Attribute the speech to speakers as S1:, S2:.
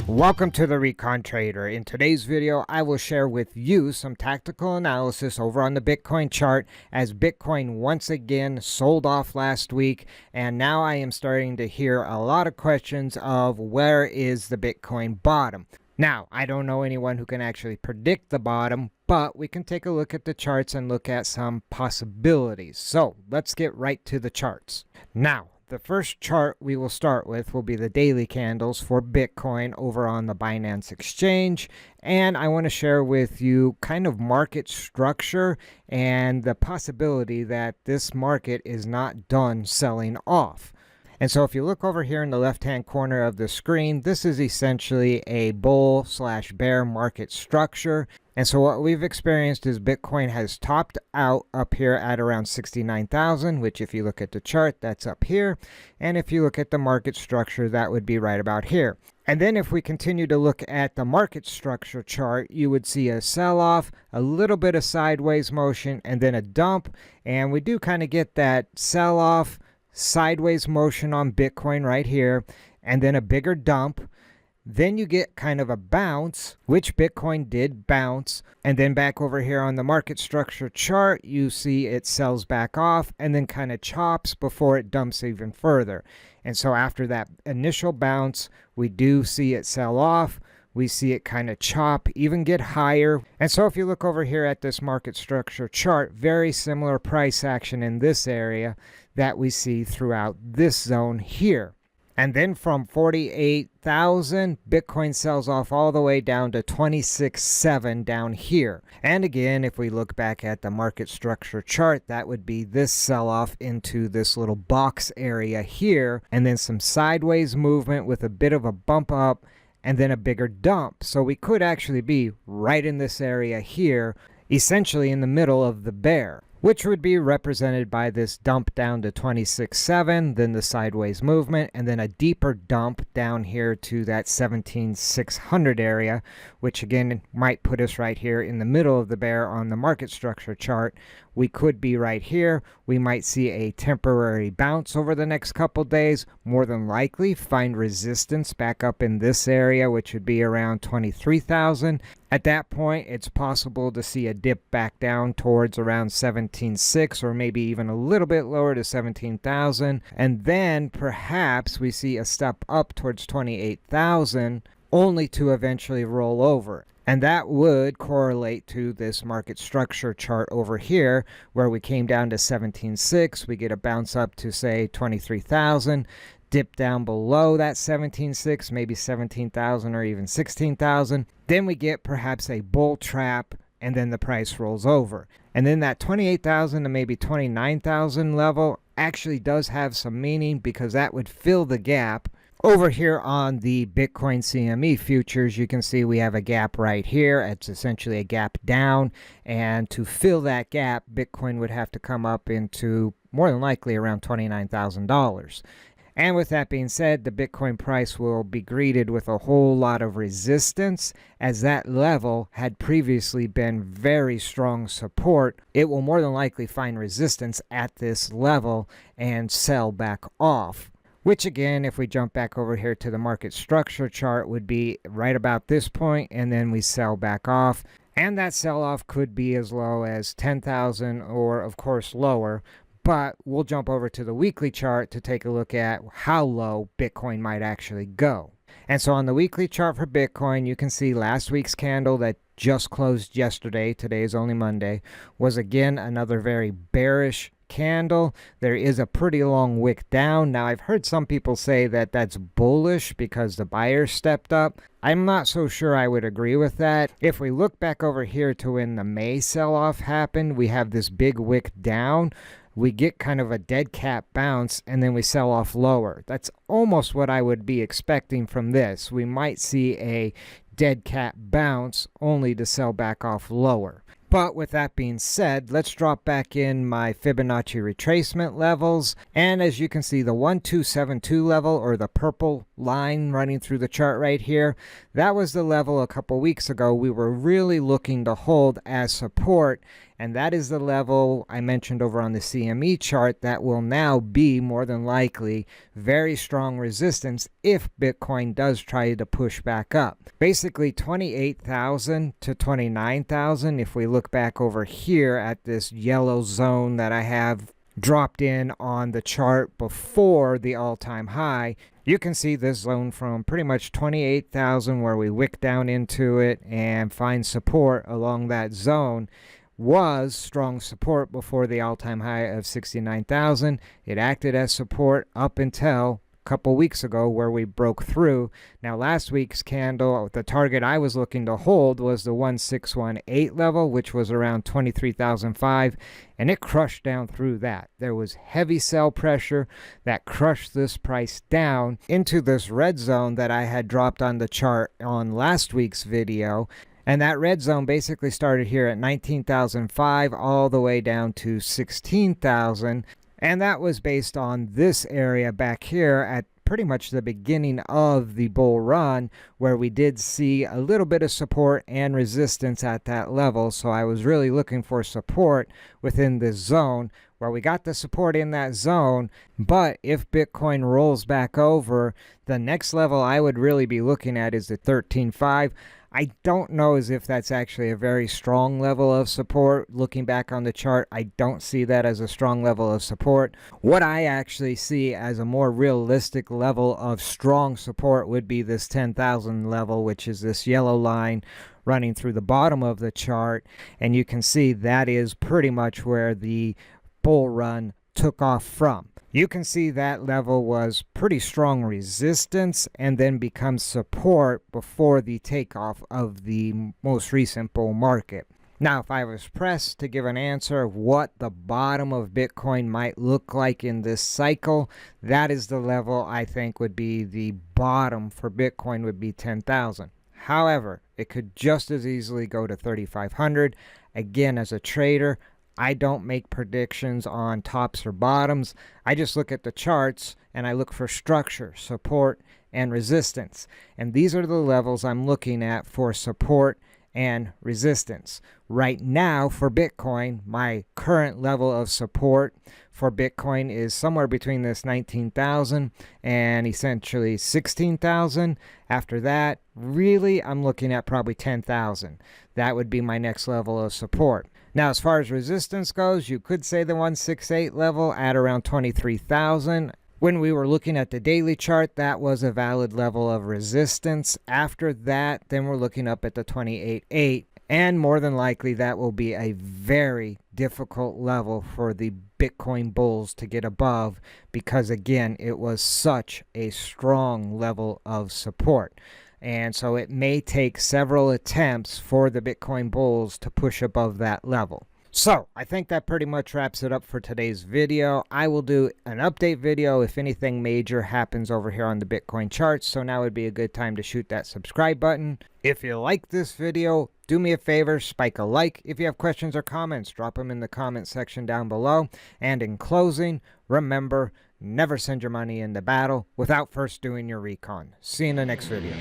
S1: Welcome to the Recon Trader. In today's video, I will share with you some tactical analysis over on the Bitcoin chart as Bitcoin once again sold off last week, and now I am starting to hear a lot of questions of where is the Bitcoin bottom. Now, I don't know anyone who can actually predict the bottom, but we can take a look at the charts and look at some possibilities. So let's get right to the charts. Now, the first chart we will start with will be the daily candles for Bitcoin over on the Binance exchange. And I want to share with you kind of market structure and the possibility that this market is not done selling off. And so if you look over here in the left-hand corner of the screen, this is essentially a bull/bear market structure. And so what we've experienced is Bitcoin has topped out up here at around 69,000, which if you look at the chart, that's up here. And if you look at the market structure, that would be right about here. And then if we continue to look at the market structure chart, you would see a sell-off, a little bit of sideways motion, and then a dump. And we do kind of get that sell-off, sideways motion on Bitcoin right here, and then a bigger dump. Then you get kind of a bounce, which Bitcoin did bounce. And then back over here on the market structure chart, you see it sells back off and then kind of chops before it dumps even further. And so after that initial bounce, we do see it sell off. We see it kind of chop, even get higher. And so if you look over here at this market structure chart, very similar price action in this area that we see throughout this zone here. And then from 48,000, Bitcoin sells off all the way down to 26,700 down here. And again, if we look back at the market structure chart, that would be this sell-off into this little box area here, and then some sideways movement with a bit of a bump up, and then a bigger dump. So we could actually be right in this area here, essentially in the middle of the bear, which would be represented by this dump down to 26,700, then the sideways movement, and then a deeper dump down here to that 17,600 area, which again might put us right here in the middle of the bear on the market structure chart. We could be right here. We might see a temporary bounce over the next couple days, more than likely find resistance back up in this area, which would be around 23,000. At that point, it's possible to see a dip back down towards around 17,600 or maybe even a little bit lower to 17,000. And then perhaps we see a step up towards 28,000 only to eventually roll over. And that would correlate to this market structure chart over here where we came down to 17,600. We get a bounce up to say 23,000. Dip down below that 17,600, maybe 17,000 or even 16,000. Then we get perhaps a bull trap, and then the price rolls over. And then that 28,000 to maybe 29,000 level actually does have some meaning because that would fill the gap. Over here on the Bitcoin CME futures, you can see we have a gap right here. It's essentially a gap down. And to fill that gap, Bitcoin would have to come up into more than likely around $29,000. And with that being said, the Bitcoin price will be greeted with a whole lot of resistance as that level had previously been very strong support. It will more than likely find resistance at this level and sell back off. Which again, if we jump back over here to the market structure chart, would be right about this point, and then we sell back off. And that sell-off could be as low as 10,000 or of course lower. But we'll jump over to the weekly chart to take a look at how low Bitcoin might actually go. And so on the weekly chart for Bitcoin, you can see last week's candle that just closed yesterday, today is only Monday, was again another very bearish candle. There is a pretty long wick down. Now I've heard some people say that that's bullish because the buyers stepped up. I'm not so sure I would agree with that. If we look back over here to when the May sell-off happened, we have this big wick down. We get kind of a dead cat bounce and then we sell off lower. That's almost what I would be expecting from this. We might see a dead cat bounce only to sell back off lower. But with that being said, let's drop back in my Fibonacci retracement levels. And as you can see, the 1272 level, or the purple line running through the chart right here, that was the level a couple weeks ago we were really looking to hold as support. and that is the level I mentioned over on the CME chart that will now be more than likely very strong resistance if Bitcoin does try to push back up. Basically 28,000 to 29,000. If we look back over here at this yellow zone that I have dropped in on the chart before the all-time high, you can see this zone from pretty much 28,000 where we wick down into it and find support along that zone was strong support before the all-time high of 69,000. It acted as support up until couple weeks ago where we broke through. Now last week's candle, the target I was looking to hold was the 1618 level, which was around 23,005, and it crushed down through that. There was heavy sell pressure that crushed this price down into this red zone that I had dropped on the chart on last week's video. And that red zone basically started here at 19,005 all the way down to 16,000. And that was based on this area back here at pretty much the beginning of the bull run, where we did see a little bit of support and resistance at that level. So I was really looking for support within this zone where we got the support in that zone. But if Bitcoin rolls back over, the next level I would really be looking at is the 13.5. I don't know as if that's actually a very strong level of support. Looking back on the chart, I don't see that as a strong level of support. What I actually see as a more realistic level of strong support would be this 10,000 level, which is this yellow line running through the bottom of the chart. And you can see that is pretty much where the bull run took off from. You can see that level was pretty strong resistance and then becomes support before the takeoff of the most recent bull market. Now, if I was pressed to give an answer of what the bottom of Bitcoin might look like in this cycle, that is the level I think would be the bottom for Bitcoin would be 10,000. However, it could just as easily go to 3,500. Again, as a trader, I don't make predictions on tops or bottoms. I just look at the charts and I look for structure, support, and resistance. And these are the levels I'm looking at for support and resistance. Right now for Bitcoin, my current level of support for Bitcoin is somewhere between this 19,000 and essentially 16,000. After that, really, I'm looking at probably 10,000. That would be my next level of support. Now, as far as resistance goes, you could say the 168 level at around 23,000. When we were looking at the daily chart, that was a valid level of resistance. After that, then we're looking up at the 28.8. And more than likely, that will be a very difficult level for the Bitcoin bulls to get above because, again, it was such a strong level of support. And so it may take several attempts for the Bitcoin bulls to push above that level. So I think that pretty much wraps it up for today's video. I will do an update video if anything major happens over here on the Bitcoin charts. So now would be a good time to shoot that subscribe button. If you like this video, do me a favor, spike a like. If you have questions or comments, drop them in the comment section down below. And in closing, remember, never send your money into battle without first doing your recon. See you in the next video.